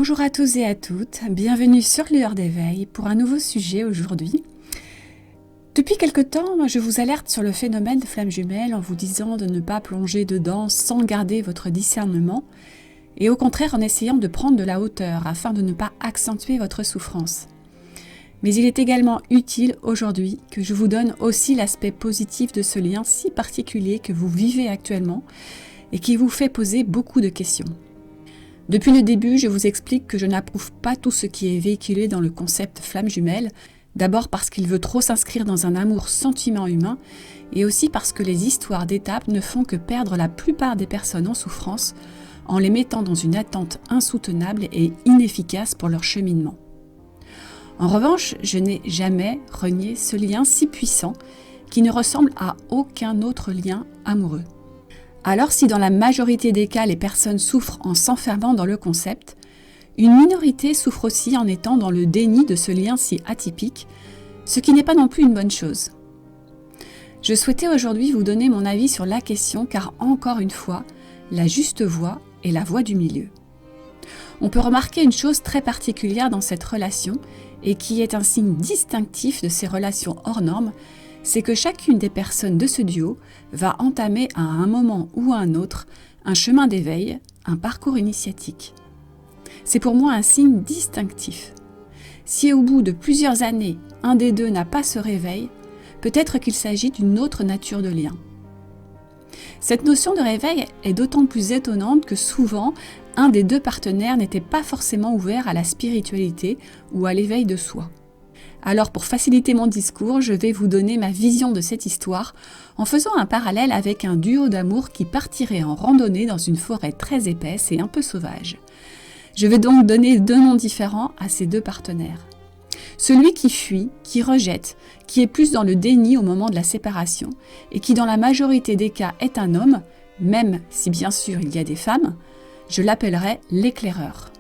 Bonjour à tous et à toutes, bienvenue sur Lueur d'éveil pour un nouveau sujet aujourd'hui. Depuis quelque temps, je vous alerte sur le phénomène de flamme jumelle en vous disant de ne pas plonger dedans sans garder votre discernement et au contraire en essayant de prendre de la hauteur afin de ne pas accentuer votre souffrance. Mais il est également utile aujourd'hui que je vous donne aussi l'aspect positif de ce lien si particulier que vous vivez actuellement et qui vous fait poser beaucoup de questions. Depuis le début, je vous explique que je n'approuve pas tout ce qui est véhiculé dans le concept flamme jumelle, d'abord parce qu'il veut trop s'inscrire dans un amour sentiment humain, et aussi parce que les histoires d'étapes ne font que perdre la plupart des personnes en souffrance en les mettant dans une attente insoutenable et inefficace pour leur cheminement. En revanche, je n'ai jamais renié ce lien si puissant qui ne ressemble à aucun autre lien amoureux. Alors si dans la majorité des cas les personnes souffrent en s'enfermant dans le concept, une minorité souffre aussi en étant dans le déni de ce lien si atypique, ce qui n'est pas non plus une bonne chose. Je souhaitais aujourd'hui vous donner mon avis sur la question car encore une fois, la juste voie est la voie du milieu. On peut remarquer une chose très particulière dans cette relation et qui est un signe distinctif de ces relations hors normes, c'est que chacune des personnes de ce duo va entamer à un moment ou à un autre un chemin d'éveil, un parcours initiatique. C'est pour moi un signe distinctif. Si au bout de plusieurs années, un des deux n'a pas ce réveil, peut-être qu'il s'agit d'une autre nature de lien. Cette notion de réveil est d'autant plus étonnante que souvent, un des deux partenaires n'était pas forcément ouvert à la spiritualité ou à l'éveil de soi. Alors pour faciliter mon discours, je vais vous donner ma vision de cette histoire en faisant un parallèle avec un duo d'amour qui partirait en randonnée dans une forêt très épaisse et un peu sauvage. Je vais donc donner deux noms différents à ces deux partenaires. Celui qui fuit, qui rejette, qui est plus dans le déni au moment de la séparation et qui dans la majorité des cas est un homme, même si bien sûr il y a des femmes, je l'appellerai l'éclaireur.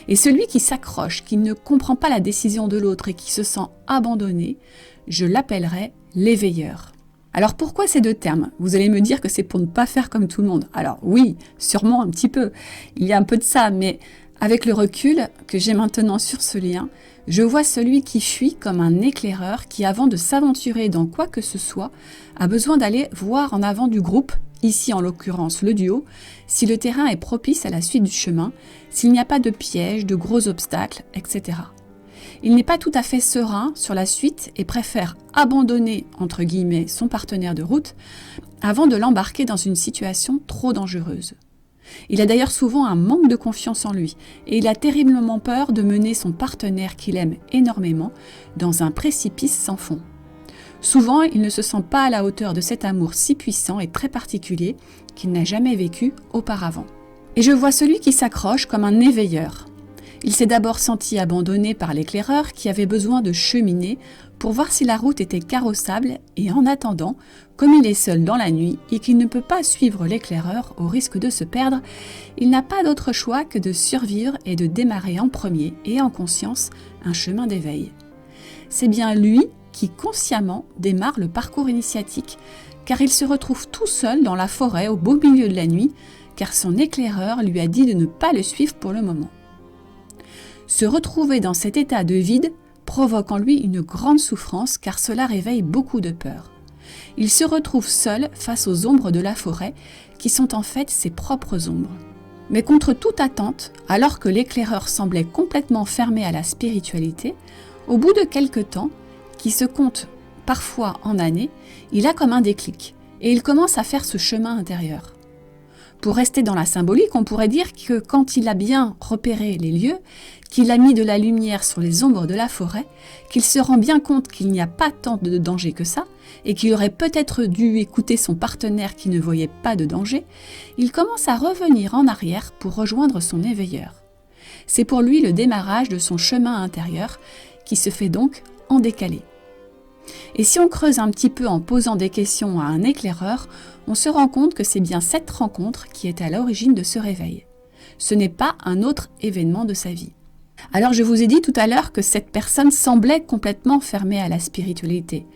Et celui qui s'accroche, qui ne comprend pas la décision de l'autre et qui se sent abandonné, je l'appellerai l'éveilleur. Alors pourquoi ces deux termes ? Vous allez me dire que c'est pour ne pas faire comme tout le monde. Alors oui, sûrement un petit peu. Il y a un peu de ça, mais avec le recul que j'ai maintenant sur ce lien, je vois celui qui fuit comme un éclaireur qui, avant de s'aventurer dans quoi que ce soit, a besoin d'aller voir en avant du groupe, ici en l'occurrence le duo, si le terrain est propice à la suite du chemin, s'il n'y a pas de pièges, de gros obstacles, etc. Il n'est pas tout à fait serein sur la suite et préfère abandonner, entre guillemets, son partenaire de route avant de l'embarquer dans une situation trop dangereuse. Il a d'ailleurs souvent un manque de confiance en lui et il a terriblement peur de mener son partenaire qu'il aime énormément dans un précipice sans fond. Souvent, il ne se sent pas à la hauteur de cet amour si puissant et très particulier qu'il n'a jamais vécu auparavant. Et je vois celui qui s'accroche comme un éveilleur. Il s'est d'abord senti abandonné par l'éclaireur qui avait besoin de cheminer pour voir si la route était carrossable et en attendant, comme il est seul dans la nuit et qu'il ne peut pas suivre l'éclaireur au risque de se perdre, il n'a pas d'autre choix que de survivre et de démarrer en premier et en conscience un chemin d'éveil. C'est bien lui qui consciemment démarre le parcours initiatique car il se retrouve tout seul dans la forêt au beau milieu de la nuit car son éclaireur lui a dit de ne pas le suivre pour le moment. Se retrouver dans cet état de vide provoque en lui une grande souffrance car cela réveille beaucoup de peur. Il se retrouve seul face aux ombres de la forêt qui sont en fait ses propres ombres. Mais contre toute attente, alors que l'éclaireur semblait complètement fermé à la spiritualité, au bout de quelque temps, qui se compte parfois en années, il a comme un déclic et il commence à faire ce chemin intérieur. Pour rester dans la symbolique, on pourrait dire que quand il a bien repéré les lieux, qu'il a mis de la lumière sur les ombres de la forêt, qu'il se rend bien compte qu'il n'y a pas tant de danger que ça, et qu'il aurait peut-être dû écouter son partenaire qui ne voyait pas de danger, il commence à revenir en arrière pour rejoindre son éveilleur. C'est pour lui le démarrage de son chemin intérieur, qui se fait donc en décalé. Et si on creuse un petit peu en posant des questions à un éclaireur, on se rend compte que c'est bien cette rencontre qui est à l'origine de ce réveil. Ce n'est pas un autre événement de sa vie. Alors je vous ai dit tout à l'heure que cette personne semblait complètement fermée à la spiritualité.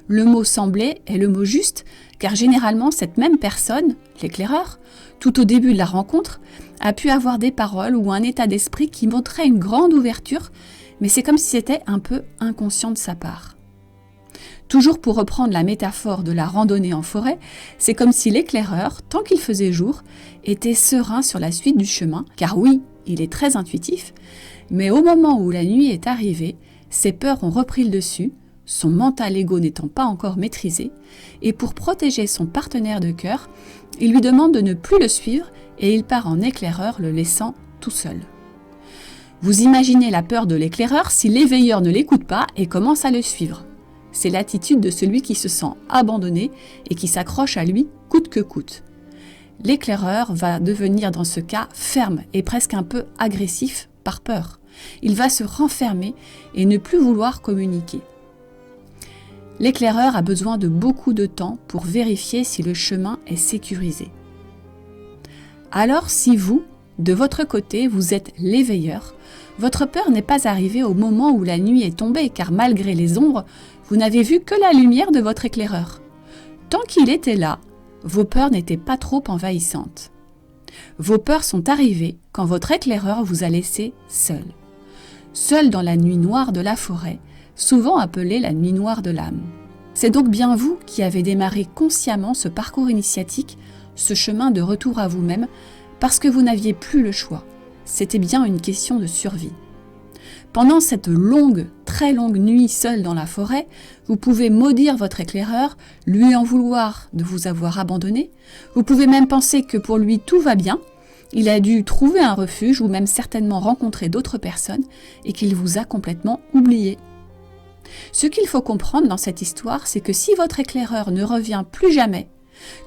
Le mot semblait est le mot juste, car généralement cette même personne, l'éclaireur, tout au début de la rencontre, a pu avoir des paroles ou un état d'esprit qui montrait une grande ouverture, mais c'est comme si c'était un peu inconscient de sa part. Toujours pour reprendre la métaphore de la randonnée en forêt, c'est comme si l'éclaireur, tant qu'il faisait jour, était serein sur la suite du chemin, car oui, il est très intuitif, mais au moment où la nuit est arrivée, ses peurs ont repris le dessus, son mental égo n'étant pas encore maîtrisé, et pour protéger son partenaire de cœur, il lui demande de ne plus le suivre et il part en éclaireur, le laissant tout seul. Vous imaginez la peur de l'éclaireur si l'éveilleur ne l'écoute pas et commence à le suivre. C'est l'attitude de celui qui se sent abandonné et qui s'accroche à lui coûte que coûte. L'éclaireur va devenir dans ce cas ferme et presque un peu agressif par peur. Il va se renfermer et ne plus vouloir communiquer. L'éclaireur a besoin de beaucoup de temps pour vérifier si le chemin est sécurisé. Alors si vous, de votre côté, vous êtes l'éveilleur, votre peur n'est pas arrivée au moment où la nuit est tombée, car malgré les ombres, vous n'avez vu que la lumière de votre éclaireur. Tant qu'il était là, vos peurs n'étaient pas trop envahissantes. Vos peurs sont arrivées quand votre éclaireur vous a laissé seul. Seul dans la nuit noire de la forêt, souvent appelée la nuit noire de l'âme. C'est donc bien vous qui avez démarré consciemment ce parcours initiatique, ce chemin de retour à vous-même, parce que vous n'aviez plus le choix. C'était bien une question de survie. Pendant cette longue, très longue nuit seule dans la forêt, vous pouvez maudire votre éclaireur, lui en vouloir de vous avoir abandonné. Vous pouvez même penser que pour lui tout va bien, il a dû trouver un refuge ou même certainement rencontrer d'autres personnes et qu'il vous a complètement oublié. Ce qu'il faut comprendre dans cette histoire, c'est que si votre éclaireur ne revient plus jamais,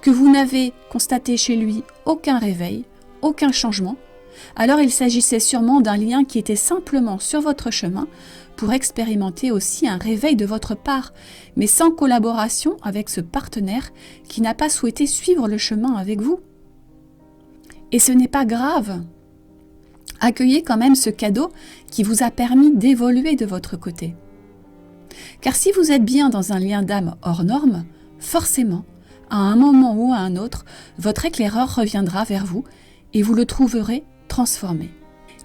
que vous n'avez constaté chez lui aucun réveil, aucun changement, alors il s'agissait sûrement d'un lien qui était simplement sur votre chemin pour expérimenter aussi un réveil de votre part, mais sans collaboration avec ce partenaire qui n'a pas souhaité suivre le chemin avec vous. Et ce n'est pas grave. Accueillez quand même ce cadeau qui vous a permis d'évoluer de votre côté. Car si vous êtes bien dans un lien d'âme hors norme, forcément, à un moment ou à un autre, votre éclaireur reviendra vers vous et vous le trouverez transformé.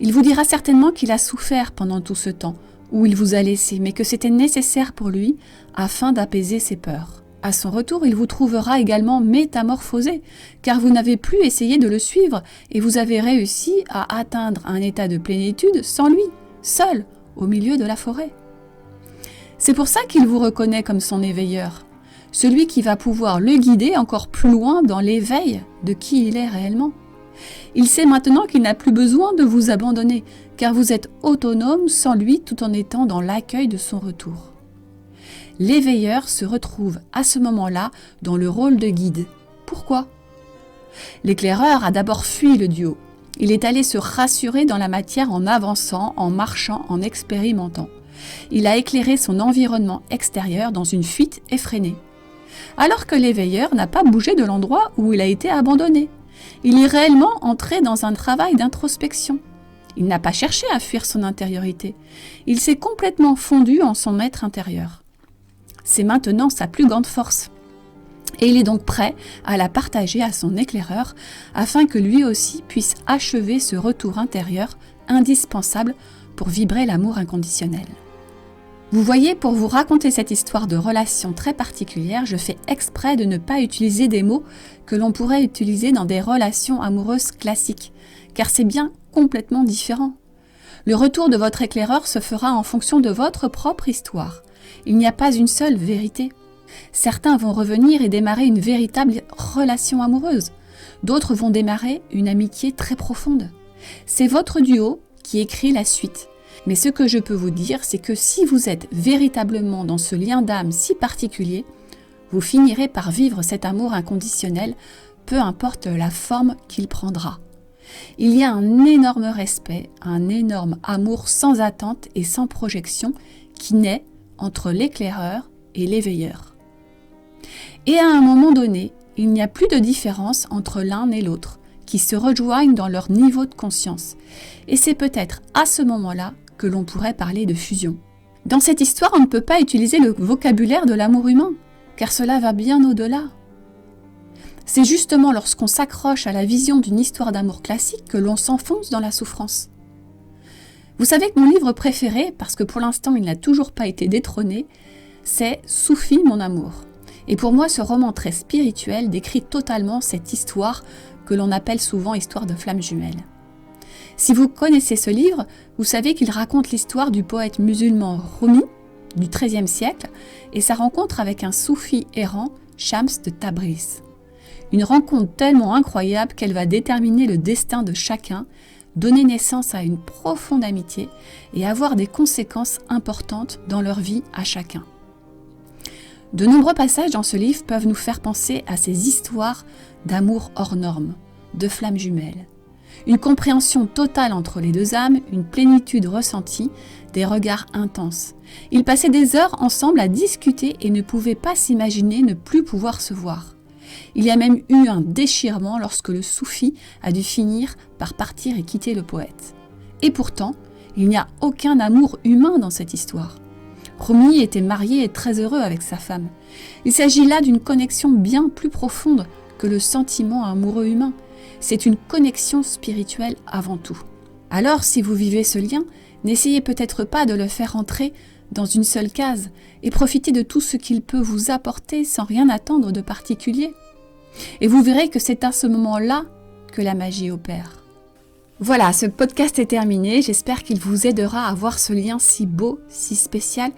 Il vous dira certainement qu'il a souffert pendant tout ce temps, où il vous a laissé, mais que c'était nécessaire pour lui afin d'apaiser ses peurs. À son retour, il vous trouvera également métamorphosé, car vous n'avez plus essayé de le suivre et vous avez réussi à atteindre un état de plénitude sans lui, seul, au milieu de la forêt. C'est pour ça qu'il vous reconnaît comme son éveilleur, celui qui va pouvoir le guider encore plus loin dans l'éveil de qui il est réellement. Il sait maintenant qu'il n'a plus besoin de vous abandonner, car vous êtes autonome sans lui tout en étant dans l'accueil de son retour. L'éveilleur se retrouve à ce moment-là dans le rôle de guide. Pourquoi ? L'éclaireur a d'abord fui le duo. Il est allé se rassurer dans la matière en avançant, en marchant, en expérimentant. Il a éclairé son environnement extérieur dans une fuite effrénée. Alors que l'éveilleur n'a pas bougé de l'endroit où il a été abandonné. Il est réellement entré dans un travail d'introspection. Il n'a pas cherché à fuir son intériorité. Il s'est complètement fondu en son être intérieur. C'est maintenant sa plus grande force. Et il est donc prêt à la partager à son éclaireur afin que lui aussi puisse achever ce retour intérieur indispensable pour vibrer l'amour inconditionnel. Vous voyez, pour vous raconter cette histoire de relation très particulière, je fais exprès de ne pas utiliser des mots que l'on pourrait utiliser dans des relations amoureuses classiques, car c'est bien complètement différent. Le retour de votre éclaireur se fera en fonction de votre propre histoire. Il n'y a pas une seule vérité. Certains vont revenir et démarrer une véritable relation amoureuse. D'autres vont démarrer une amitié très profonde. C'est votre duo qui écrit la suite. Mais ce que je peux vous dire, c'est que si vous êtes véritablement dans ce lien d'âme si particulier, vous finirez par vivre cet amour inconditionnel, peu importe la forme qu'il prendra. Il y a un énorme respect, un énorme amour sans attente et sans projection qui naît entre l'éclaireur et l'éveilleur. Et à un moment donné, il n'y a plus de différence entre l'un et l'autre, qui se rejoignent dans leur niveau de conscience. Et c'est peut-être à ce moment-là que l'on pourrait parler de fusion. Dans cette histoire, on ne peut pas utiliser le vocabulaire de l'amour humain, car cela va bien au-delà. C'est justement lorsqu'on s'accroche à la vision d'une histoire d'amour classique que l'on s'enfonce dans la souffrance. Vous savez que mon livre préféré, parce que pour l'instant il n'a toujours pas été détrôné, c'est Soufi, mon amour. Et pour moi, ce roman très spirituel décrit totalement cette histoire que l'on appelle souvent histoire de flammes jumelles. Si vous connaissez ce livre, vous savez qu'il raconte l'histoire du poète musulman Rumi du XIIIe siècle et sa rencontre avec un soufi errant, Shams de Tabriz. Une rencontre tellement incroyable qu'elle va déterminer le destin de chacun, donner naissance à une profonde amitié et avoir des conséquences importantes dans leur vie à chacun. De nombreux passages dans ce livre peuvent nous faire penser à ces histoires d'amour hors norme, de flammes jumelles. Une compréhension totale entre les deux âmes, une plénitude ressentie, des regards intenses. Ils passaient des heures ensemble à discuter et ne pouvaient pas s'imaginer ne plus pouvoir se voir. Il y a même eu un déchirement lorsque le soufi a dû finir par partir et quitter le poète. Et pourtant, il n'y a aucun amour humain dans cette histoire. Rumi était marié et très heureux avec sa femme. Il s'agit là d'une connexion bien plus profonde que le sentiment amoureux humain. C'est une connexion spirituelle avant tout. Alors, si vous vivez ce lien, n'essayez peut-être pas de le faire entrer dans une seule case et profitez de tout ce qu'il peut vous apporter sans rien attendre de particulier. Et vous verrez que c'est à ce moment-là que la magie opère. Voilà, ce podcast est terminé. J'espère qu'il vous aidera à voir ce lien si beau, si spécial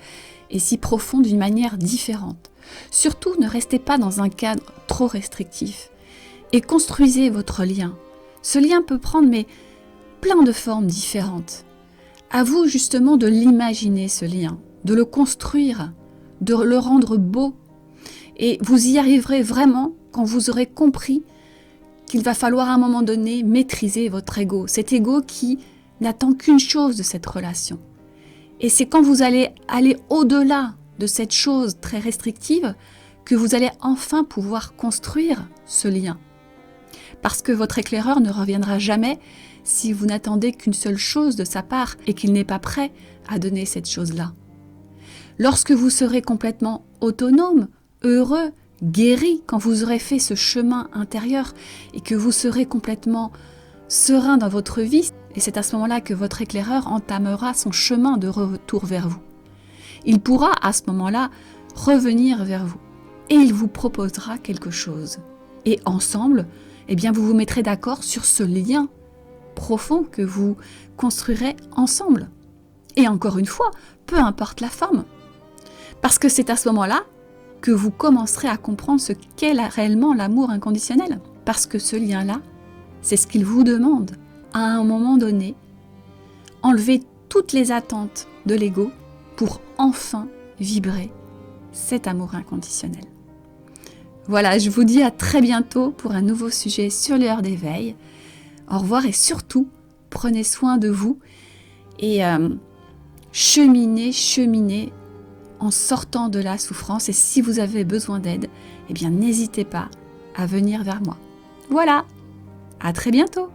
et si profond d'une manière différente. Surtout, ne restez pas dans un cadre trop restrictif et construisez votre lien. Ce lien peut prendre plein de formes différentes. À vous justement de l'imaginer ce lien, de le construire, de le rendre beau. Et vous y arriverez vraiment quand vous aurez compris qu'il va falloir à un moment donné maîtriser votre ego. Cet ego qui n'attend qu'une chose de cette relation. Et c'est quand vous allez aller au-delà de cette chose très restrictive que vous allez enfin pouvoir construire ce lien. Parce que votre éclaireur ne reviendra jamais si vous n'attendez qu'une seule chose de sa part et qu'il n'est pas prêt à donner cette chose-là. Lorsque vous serez complètement autonome, heureux, guéri, quand vous aurez fait ce chemin intérieur et que vous serez complètement serein dans votre vie, et c'est à ce moment-là que votre éclaireur entamera son chemin de retour vers vous. Il pourra à ce moment-là revenir vers vous et il vous proposera quelque chose. Et ensemble, vous vous mettrez d'accord sur ce lien profond que vous construirez ensemble. Et encore une fois, peu importe la forme. Parce que c'est à ce moment-là que vous commencerez à comprendre ce qu'est réellement l'amour inconditionnel. Parce que ce lien-là, c'est ce qu'il vous demande à un moment donné. Enlever toutes les attentes de l'ego pour enfin vibrer cet amour inconditionnel. Voilà, je vous dis à très bientôt pour un nouveau sujet sur l'heure d'éveil. Au revoir et surtout, prenez soin de vous et cheminez en sortant de la souffrance. Et si vous avez besoin d'aide, n'hésitez pas à venir vers moi. Voilà, à très bientôt.